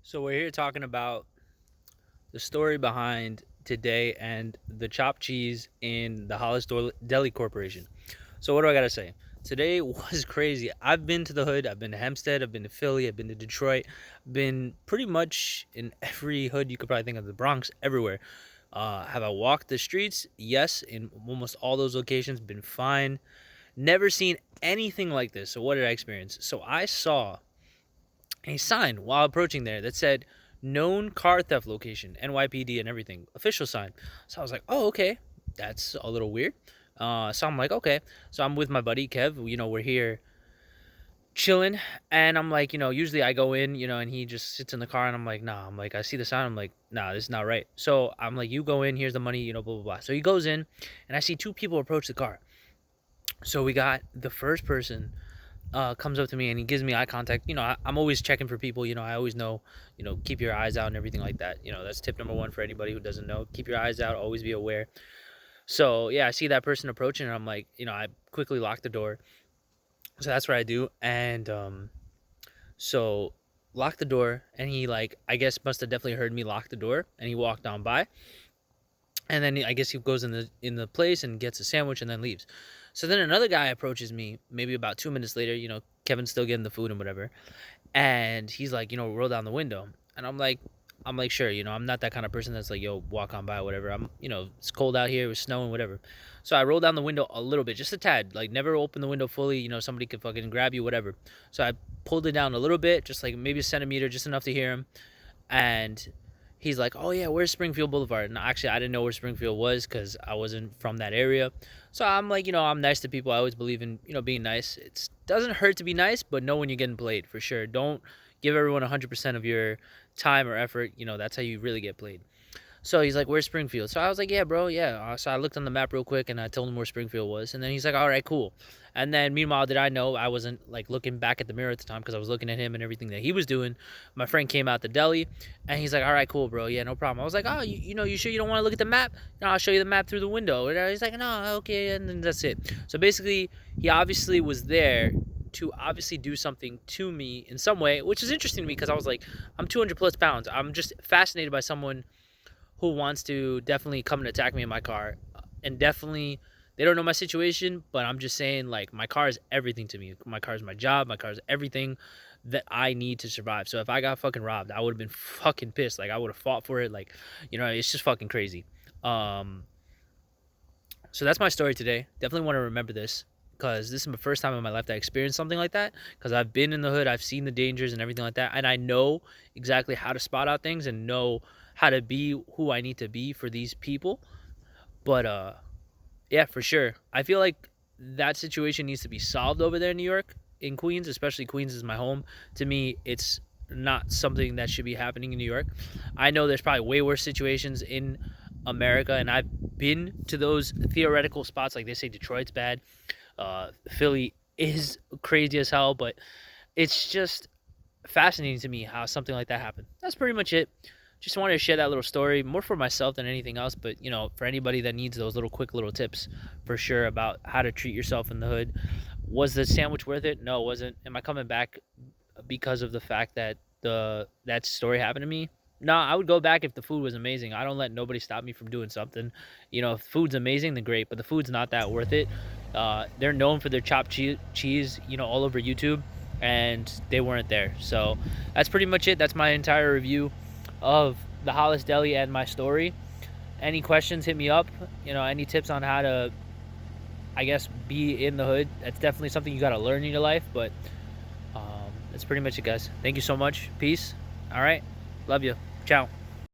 So we're here talking about the story behind today and the chopped cheese in the Hollis Deli Corporation. So what do I gotta say? Today was crazy. I've been to the hood. I've been to Hempstead. I've been to Philly. I've been to Detroit. Been pretty much in every hood you could probably think of. The Bronx, everywhere. Have I walked the streets? Yes, in almost all those locations. Been fine. Never seen anything like this. So what did I experience? So I saw a sign while approaching there that said known car theft location, NYPD and everything, official sign. So I was like, oh, okay, that's a little weird. So I'm like, okay. So I'm with my buddy Kev. We're here chilling, and I'm like, usually I go in, and he just sits in the car, and I'm like, nah. I'm like, I see the sign. I'm like, nah, this is not right. So I'm like, you go in. Here's the money. Blah blah blah. So he goes in, and I see two people approach the car. So we got the first person comes up to me and he gives me eye contact. I'm always checking for people. I always know, keep your eyes out and everything like that. That's tip number one for anybody who doesn't know. Keep your eyes out, always be aware. So, yeah, I see that person approaching and I'm like, I quickly lock the door. So that's what I do. And so lock the door and he, like, I guess must have definitely heard me lock the door and he walked on by. And then I guess he goes in the place and gets a sandwich and then leaves. So then another guy approaches me maybe about 2 minutes later. Kevin's still getting the food and whatever, and he's like, roll down the window, and I'm like, sure. I'm not that kind of person that's like, yo, walk on by, whatever. It's cold out here, it was snowing, whatever. So I roll down the window a little bit, just a tad, like never open the window fully. Somebody could fucking grab you, whatever. So I pulled it down a little bit, just like maybe a centimeter, just enough to hear him, and he's like, "Oh yeah, where's Springfield Boulevard?" And actually, I didn't know where Springfield was because I wasn't from that area. So I'm like, I'm nice to people. I always believe in being nice. It doesn't hurt to be nice, but know when you're getting played for sure. Don't give everyone 100% of your time or effort. That's how you really get played. So he's like, "Where's Springfield?" So I was like, "Yeah, bro, yeah." So I looked on the map real quick and I told him where Springfield was. And then he's like, "All right, cool." And then meanwhile, did I know I wasn't like looking back at the mirror at the time because I was looking at him and everything that he was doing. My friend came out the deli and he's like, "All right, cool, bro. Yeah, no problem." I was like, "Oh, you sure you don't want to look at the map? No, I'll show you the map through the window." And he's like, "No, okay." And then that's it. So basically, he obviously was there to obviously do something to me in some way, which is interesting to me because I was like, I'm 200 plus pounds. I'm just fascinated by someone who wants to definitely come and attack me in my car. And definitely, they don't know my situation, but I'm just saying, like, my car is everything to me. My car is my job. My car is everything that I need to survive. So if I got fucking robbed, I would have been fucking pissed. Like, I would have fought for it. Like, it's just fucking crazy. Um, so that's my story today. Definitely want to remember this because this is my first time in my life that I experienced something like that. Because I've been in the hood, I've seen the dangers and everything like that, and I know exactly how to spot out things and know how to be who I need to be for these people. But yeah, for sure, I feel like that situation needs to be solved over there in New York, in Queens, especially Queens is my home. To me, it's not something that should be happening in New York. I know there's probably way worse situations in America, and I've been to those theoretical spots. Like they say, Detroit's bad. Philly is crazy as hell, but it's just fascinating to me how something like that happened. That's pretty much it. Just wanted to share that little story, more for myself than anything else, but for anybody that needs those little quick little tips for sure about how to treat yourself in the hood. Was the sandwich worth it? No, it wasn't. Am I coming back because of the fact that that story happened to me? No, I would go back if the food was amazing. I don't let nobody stop me from doing something. If food's amazing, then great. But the food's not that worth it. They're known for their chopped cheese, all over YouTube, and they weren't there. So that's pretty much it. That's my entire review of the Hollis Deli and my story. Any questions, hit me up. Any tips on how to, I guess, be in the hood. That's definitely something you got to learn in your life. But that's pretty much it, guys. Thank you so much. Peace. All right. Love you. Ciao.